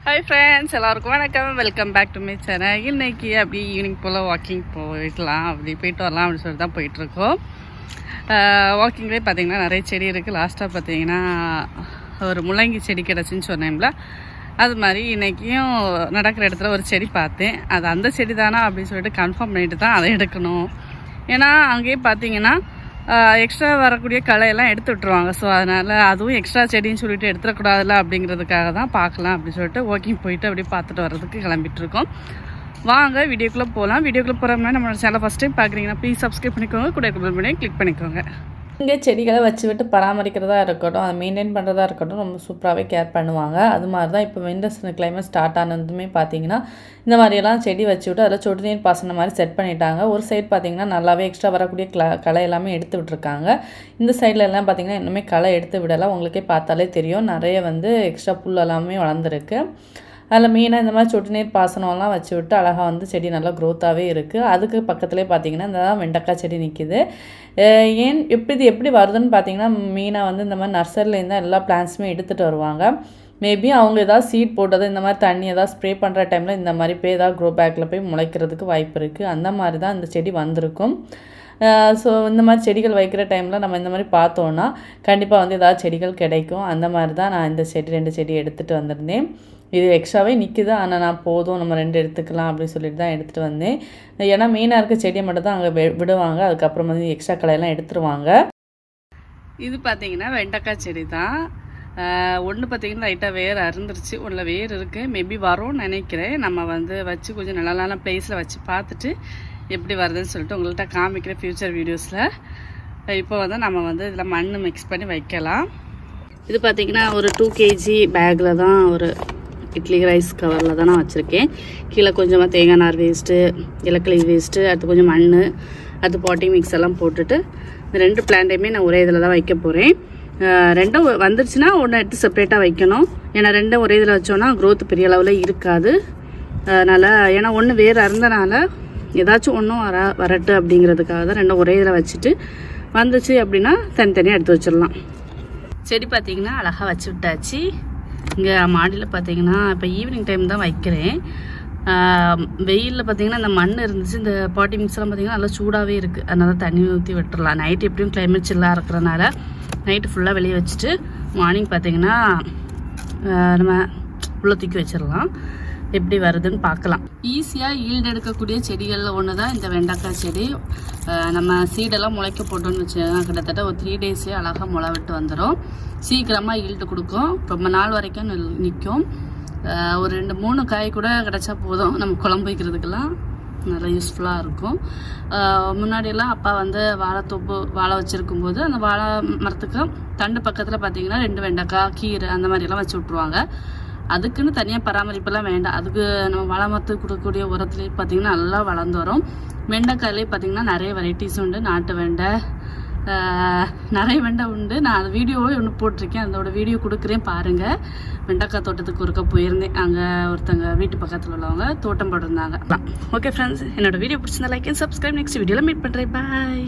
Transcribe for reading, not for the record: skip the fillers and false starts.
Hi friends, எல்லாருக்கும் வணக்கம். Welcome back to my channel. இன்னைக்கு அப்படி ஈவினிங் போல் வாக்கிங் போயிடலாம், அப்படி போயிட்டு வரலாம் அப்படின்னு சொல்லிட்டு தான் போயிட்டுருக்கோம். வாக்கிங்லேயே பார்த்தீங்கன்னா நிறைய செடி இருக்குது. லாஸ்ட்டாக பார்த்தீங்கன்னா ஒரு முள்ளங்கி செடி கிடச்சின்னு சொன்னேன்ல, அது மாதிரி இன்றைக்கியும் நடக்கிற இடத்துல ஒரு செடி பார்த்தேன். அது அந்த செடி தானா அப்படின்னு சொல்லிட்டு கன்ஃபார்ம் பண்ணிட்டு தான் அதை எடுக்கணும். ஏன்னா அங்கேயே பார்த்தீங்கன்னா எக்ஸ்ட்ரா வரக்கூடிய களையெல்லாம் எடுத்து விட்ருவாங்க. ஸோ அதனால் அதுவும் எக்ஸ்ட்ரா செடின்னு சொல்லிட்டு எடுத்துடக்கூடாதுல்ல அப்படிங்கிறதுக்காக தான் பார்க்கலாம் அப்படின்னு சொல்லிட்டு வாக்கிங் போயிட்டு அப்படியே பார்த்துட்டு வர்றதுக்கு கிளம்பிட்டுருக்கோம். வாங்க வீடியோக்குள்ளே போகலாம். வீடியோக்குள்ளே போகிற மாதிரி நம்மளோட சேனல் ஃபஸ்ட் டைம் பார்க்குறீங்கன்னா ப்ளீஸ் சப்ஸ்கிரைப் பண்ணிக்கோங்க, கூட பெல் பண்ணி கிளிக் பண்ணிக்கோங்க. இங்கே செடிகளை வச்சு விட்டு பராமரிக்கிறதா இருக்கட்டும், அதை மெயின்டைன் பண்ணுறதா இருக்கட்டும், ரொம்ப சூப்பராகவே கேர் பண்ணுவாங்க. அது மாதிரி தான் இப்போ விண்டர் கிளைமேட் ஸ்டார்ட் ஆனதுமே பார்த்தீங்கன்னா இந்த மாதிரியெல்லாம் செடி வச்சு விட்டு அதில் சொட்டு நீர் பாசன மாதிரி செட் பண்ணிட்டாங்க. ஒரு சைடு பார்த்தீங்கன்னா நல்லாவே எக்ஸ்ட்ரா வரக்கூடிய களை எல்லாமே எடுத்து விட்டுருக்காங்க. இந்த சைடில் எல்லாம் பார்த்தீங்கன்னா இன்னுமே களை எடுத்து விடலாம். உங்களுக்கே பார்த்தாலே தெரியும், நிறைய எக்ஸ்ட்ரா புல் எல்லாமே வளர்ந்துருக்கு. அதில் மெயினாக இந்த மாதிரி சொட்டு நீர் பாசனம்லாம் வச்சு விட்டு அழகாக செடி நல்லா க்ரோத்தாகவே இருக்குது. அதுக்கு பக்கத்துலேயே பார்த்தீங்கன்னா இந்த வெண்டைக்காய் செடி நிற்கிது. எப்படி வருதுன்னு பார்த்தீங்கன்னா மெயினாக இந்த மாதிரி நர்சரிலேருந்து தான் எல்லா பிளான்ஸுமே எடுத்துகிட்டு வருவாங்க. மேபி அவங்க ஏதாவது சீட் போட்டது, இந்த மாதிரி தண்ணி ஏதாவது ஸ்ப்ரே பண்ணுற டைமில் இந்த மாதிரி போய் ஏதாவது க்ரோ பேக்கில் போய் முளைக்கிறதுக்கு வாய்ப்பு இருக்குது. அந்த மாதிரி தான் இந்த செடி வந்திருக்கும். ஸோ இந்த மாதிரி செடிகள் வைக்கிற டைமில் நம்ம இந்த மாதிரி பார்த்தோன்னா கண்டிப்பாக ஏதாவது செடிகள் கிடைக்கும். அந்த மாதிரி தான் நான் இந்த ரெண்டு செடி எடுத்துகிட்டு வந்திருந்தேன். இது எக்ஸ்ட்ராவே நிற்குது, ஆனால் நான் போதும் நம்ம 2 எடுத்துக்கலாம் அப்படின்னு சொல்லிட்டு தான் எடுத்துகிட்டு வந்தேன். ஏன்னா மெயினாக இருக்க செடியை மட்டும் தான் அங்கே விடுவாங்க, அதுக்கப்புறம் எக்ஸ்ட்ரா களையெல்லாம் எடுத்துருவாங்க. இது பார்த்தீங்கன்னா வெண்டைக்காய் செடி தான். ஒன்று பார்த்தீங்கன்னா லைட்டாக வேர் அருந்துருச்சு, ஒன்றில் வேர் இருக்குது. மேபி வரும்னு நினைக்கிறேன். நம்ம வச்சு கொஞ்சம் நல்ல ப்ளேஸில் வச்சு பார்த்துட்டு எப்படி வருதுன்னு சொல்லிட்டு உங்கள்கிட்ட காமிக்கிற ஃப்யூச்சர் வீடியோஸில். இப்போ நம்ம இதில் மண் மிக்ஸ் பண்ணி வைக்கலாம். இது பார்த்திங்கன்னா ஒரு 2 kg பேக்கில் தான், ஒரு இட்லி ரைஸ் கவரில் தான் நான் வச்சுருக்கேன். கீழே கொஞ்சமாக தேங்காய் நார் வேஸ்ட்டு, இலக்களி வேஸ்ட்டு, அடுத்து கொஞ்சம் மண், அடுத்து பாட்டிங் மிக்ஸ் எல்லாம் போட்டுட்டு இந்த 2 பிளான்ட்டையுமே நான் ஒரே இதில் தான் வைக்க போகிறேன். 2 வந்துருச்சுன்னா ஒன்று எடுத்து செப்ரேட்டாக வைக்கணும். ஏன்னா 2 ஒரே இதில் வச்சோன்னா க்ரோத் பெரிய அளவில் இருக்காது. அதனால் ஏன்னா ஒன்று வேறு இருந்தனால ஏதாச்சும் ஒன்றும் வரட்டு அப்படிங்கிறதுக்காக தான் 2 ஒரே இதில் வச்சுட்டு வந்துச்சு அப்படின்னா தனித்தனியாக எடுத்து வச்சிடலாம். செடி பார்த்திங்கன்னா அழகாக வச்சு விட்டாச்சு. இங்கே மாடியில் பார்த்திங்கன்னா இப்போ ஈவினிங் டைம் தான் வைக்கிறேன். வெயிலில் பார்த்திங்கன்னா இந்த மண் இருந்துச்சு, இந்த பாட்டி மிக்ஸ்லாம் பார்த்திங்கன்னா நல்லா சூடாகவே இருக்குது. அதனால தண்ணி ஊற்றி விட்டுறலாம். நைட்டு எப்படியும் கிளைமேட் சில்லாக இருக்கிறனால நைட்டு ஃபுல்லாக வெளியே வச்சுட்டு மார்னிங் பார்த்திங்கன்னா நம்ம உள்ளே தூக்கி வச்சிடலாம். எப்படி வருதுன்னு பார்க்கலாம். ஈஸியாக ஈல்டு எடுக்கக்கூடிய செடிகளில் ஒன்று தான் இந்த வெண்டைக்காய் செடி. நம்ம சீடெல்லாம் முளைக்க போட்டோன்னு வச்சுக்கோங்க, கிட்டத்தட்ட ஒரு 3 days அழகாக முளை விட்டு வந்துடும். சீக்கிரமாக ஈல்டு கொடுக்கும், ரொம்ப நாள் வரைக்கும் நிற்கும். ஒரு 2-3 காய் கூட கிடச்சா போதும், நம்ம குழம்பு வைக்கிறதுக்கெல்லாம் நல்லா யூஸ்ஃபுல்லாக இருக்கும். முன்னாடியெல்லாம் அப்பா வாழை வச்சுருக்கும்போது அந்த வாழை மரத்துக்கு தண்டு பக்கத்தில் பார்த்திங்கன்னா 2 வெண்டைக்காய், கீரை அந்த மாதிரியெல்லாம் வச்சு விட்ருவாங்க. அதுக்குன்னு தனியாக பராமரிப்பெல்லாம் வேண்டாம். அதுக்கு நம்ம வாழை மரத்துக்கு கொடுக்கக்கூடிய உரத்துலேயே பார்த்திங்கன்னா நல்லா வளர்ந்து வரும். வெண்டைக்காயிலே பார்த்திங்கன்னா நிறைய வெரைட்டிஸ் உண்டு. நாட்டு வெண்டை, நிறைய வெண்டை உண்டு. நான் அந்த வீடியோவே ஒன்று போட்டிருக்கேன், அதோட வீடியோ கொடுக்குறேன் பாருங்கள். வெண்டைக்காய் தோட்டத்துக்கு ஒருக்க போயிருந்தேன். அங்கே ஒருத்தங்க வீட்டு பக்கத்தில் உள்ளவங்க தோட்டம் போட்டிருந்தாங்க. ஓகே ஃப்ரெண்ட்ஸ், என்னோட வீடியோ பிடிச்சிருந்தா லைக் அண்ட் சப்ஸ்கிரைப். நெக்ஸ்ட் வீடியோவில் மீட் பண்ணுறேன். பாய்.